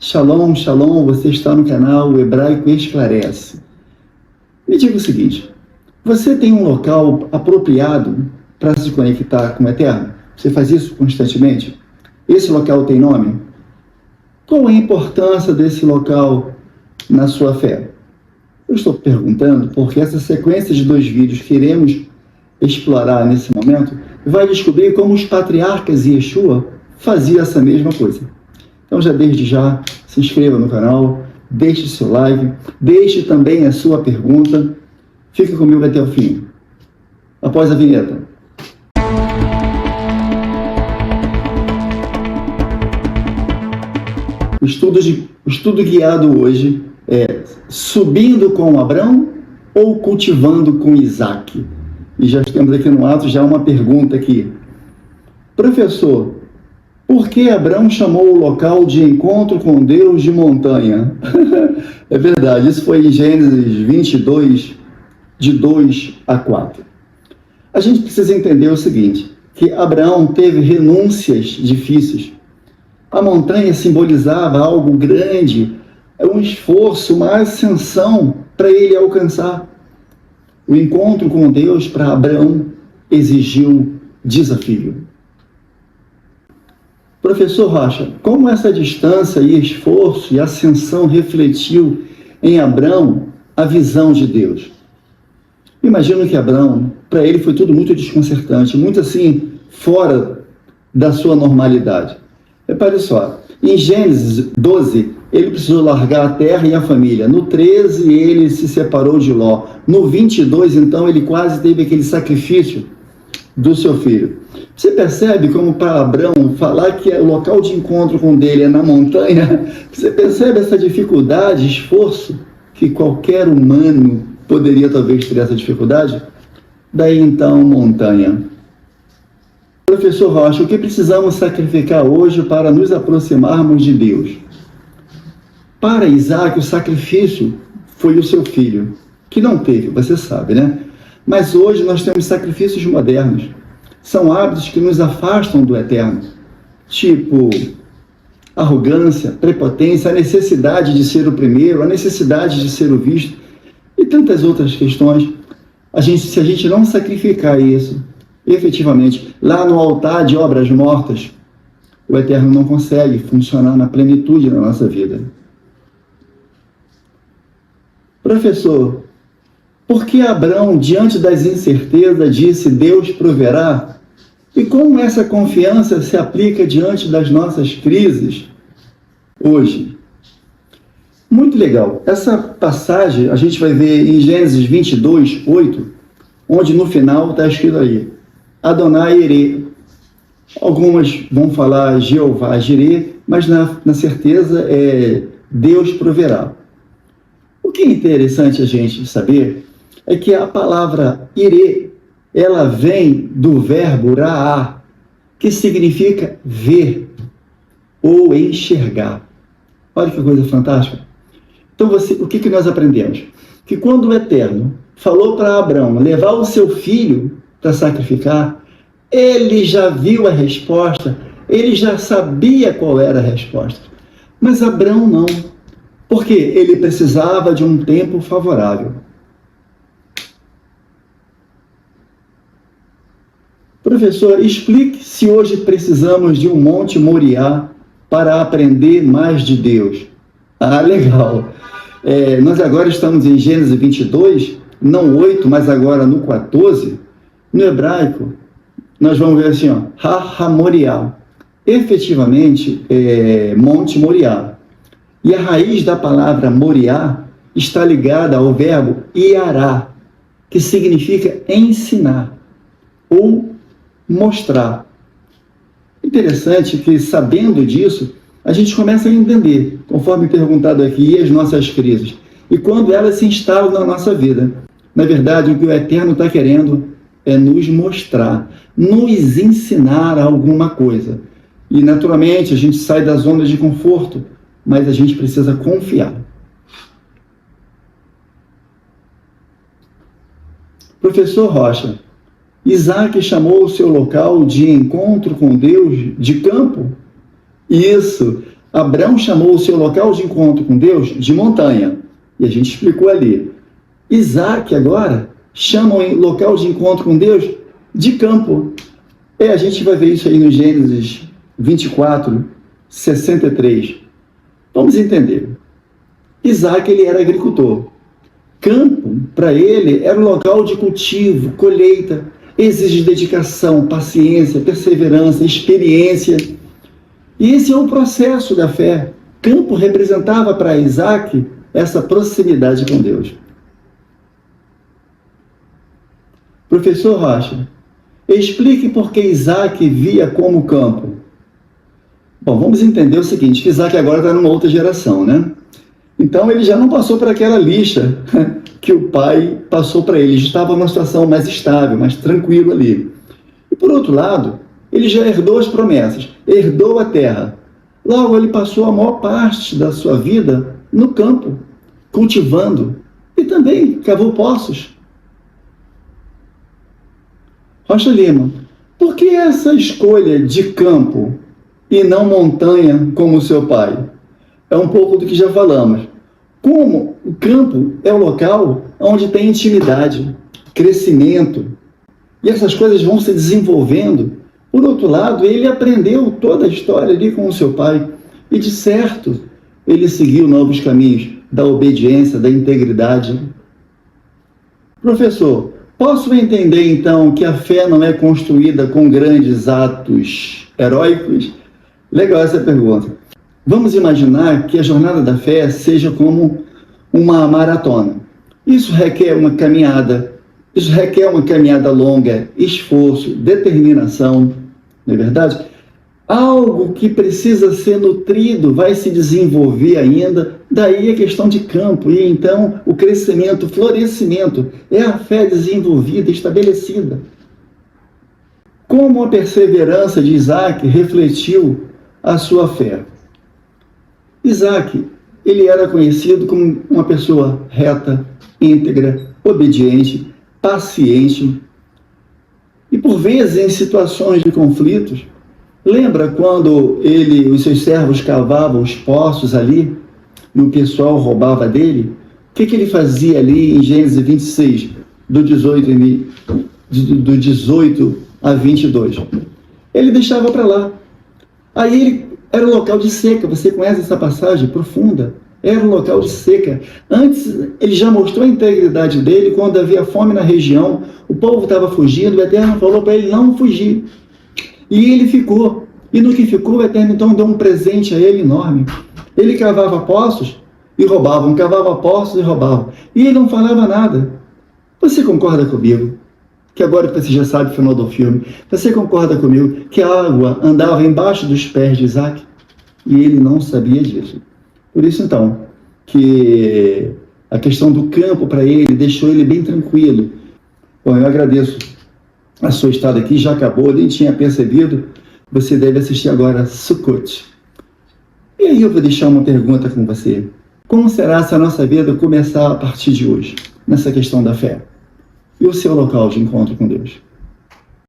Shalom, shalom, você está no canal O Hebraico Esclarece. Me diga o seguinte, você tem um local apropriado para se conectar com o Eterno? Você faz isso constantemente? Esse local tem nome? Qual a importância desse local na sua fé? Eu estou perguntando porque essa sequência de 2 vídeos que iremos explorar nesse momento vai descobrir como os patriarcas e Yeshua faziam essa mesma coisa. Então já desde já, se inscreva no canal, deixe seu like, deixe também a sua pergunta. Fique comigo até o fim. Após a vinheta. O estudo guiado hoje é subindo com Abrão ou cultivando com Isaac? E já temos aqui no ato já uma pergunta aqui. Professor, por que Abrão chamou o local de encontro com Deus de montanha? É verdade, isso foi em Gênesis 22, de 2 a 4. A gente precisa entender o seguinte, que Abraão teve renúncias difíceis. A montanha simbolizava algo grande, um esforço, uma ascensão para ele alcançar. O encontro com Deus para Abraão exigiu desafio. Professor Rocha, como essa distância e esforço e ascensão refletiu em Abrão a visão de Deus? Imagino que Abrão, para ele foi tudo muito desconcertante, muito assim, fora da sua normalidade. Repare só, em Gênesis 12, ele precisou largar a terra e a família. No 13, ele se separou de Ló. No 22, então, ele quase teve aquele sacrifício do seu filho. Você percebe como para Abrão falar que o local de encontro com dele é na montanha? Você percebe essa dificuldade, esforço que qualquer humano poderia talvez ter essa dificuldade? Daí então, montanha. Professor Rocha, o que precisamos sacrificar hoje para nos aproximarmos de Deus? Para Isaac, o sacrifício foi o seu filho, que não teve, você sabe, né? Mas hoje nós temos sacrifícios modernos. São hábitos que nos afastam do Eterno. Tipo, arrogância, prepotência, a necessidade de ser o primeiro, a necessidade de ser o visto e tantas outras questões. Se a gente não sacrificar isso, efetivamente, lá no altar de obras mortas, o Eterno não consegue funcionar na plenitude da nossa vida. Professor, por que Abrão, diante das incertezas, disse Deus proverá? E como essa confiança se aplica diante das nossas crises hoje? Muito legal. Essa passagem a gente vai ver em Gênesis 22, 8, onde no final está escrito aí, Adonai Irê. Algumas vão falar Jeová Jirê, mas na certeza é Deus proverá. O que é interessante a gente saber é que a palavra Irê, ela vem do verbo ra'á, que significa ver ou enxergar. Olha que coisa fantástica. Então, o que nós aprendemos? Que quando o Eterno falou para Abrão levar o seu filho para sacrificar, ele já viu a resposta, ele já sabia qual era a resposta. Mas Abrão não, porque ele precisava de um tempo favorável. Professor, explique se hoje precisamos de um Monte Moriá para aprender mais de Deus. Ah, legal. Nós agora estamos em Gênesis 22, não 8, mas agora no 14. No hebraico, nós vamos ver assim, Ha-Ha-Moriá. Efetivamente, Monte Moriá. E a raiz da palavra Moriá está ligada ao verbo Iará, que significa ensinar ou mostrar. Interessante que, sabendo disso, a gente começa a entender, conforme perguntado aqui, as nossas crises. E quando elas se instalam na nossa vida. Na verdade, o que o Eterno está querendo é nos mostrar, nos ensinar alguma coisa. E, naturalmente, a gente sai da zona de conforto, mas a gente precisa confiar. Professor Rocha, Isaac chamou o seu local de encontro com Deus de campo? Isso, Abraão chamou o seu local de encontro com Deus de montanha, e a gente explicou ali. Isaac agora chama o local de encontro com Deus de campo. A gente vai ver isso aí no Gênesis 24, 63. Vamos entender. Isaac, ele era agricultor. Campo, para ele, era um local de cultivo, colheita, exige dedicação, paciência, perseverança, experiência. E esse é o processo da fé. Campo representava para Isaac essa proximidade com Deus. Professor Rocha, explique por que Isaac via como campo. Bom, vamos entender o seguinte, que Isaac agora está numa outra geração, né? Então ele já não passou por aquela lixa que o pai passou para ele, já estava numa situação mais estável, mais tranquilo ali. E por outro lado, ele já herdou as promessas, herdou a terra. Logo, ele passou a maior parte da sua vida no campo, cultivando, e também cavou poços. Rocha Lima, por que essa escolha de campo e não montanha como seu pai? É um pouco do que já falamos. Como o campo é o local onde tem intimidade, crescimento, e essas coisas vão se desenvolvendo. Por outro lado, ele aprendeu toda a história ali com o seu pai, e de certo, ele seguiu novos caminhos da obediência, da integridade. Professor, posso entender então que a fé não é construída com grandes atos heróicos? Legal essa pergunta. Vamos imaginar que a jornada da fé seja como uma maratona. Isso requer uma caminhada longa, esforço, determinação, não é verdade? Algo que precisa ser nutrido, vai se desenvolver ainda, daí a questão de campo, e então o crescimento, o florescimento, é a fé desenvolvida, estabelecida. Como a perseverança de Isaac refletiu a sua fé? Isaac, ele era conhecido como uma pessoa reta, íntegra, obediente, paciente. E por vezes, em situações de conflitos, lembra quando os seus servos cavavam os poços ali e o pessoal roubava dele? O que ele fazia ali em Gênesis 26, do 18 a 22? Ele deixava para lá. Aí era um local de seca, você conhece essa passagem profunda? Era um local de seca. Antes, ele já mostrou a integridade dele quando havia fome na região, o povo estava fugindo, o Eterno falou para ele não fugir. E ele ficou. E no que ficou, o Eterno então deu um presente a ele enorme. Ele cavava poços e roubavam, cavava poços e roubavam. E ele não falava nada. Você concorda comigo? Que agora que você já sabe o final do filme, você concorda comigo que a água andava embaixo dos pés de Isaac? E ele não sabia disso. Por isso, então, que a questão do campo para ele deixou ele bem tranquilo. Bom, eu agradeço a sua estada aqui, já acabou, eu nem tinha percebido. Você deve assistir agora Sukkot. E aí eu vou deixar uma pergunta com você. Como será se a nossa vida começar a partir de hoje, nessa questão da fé? E o seu local de encontro com Deus?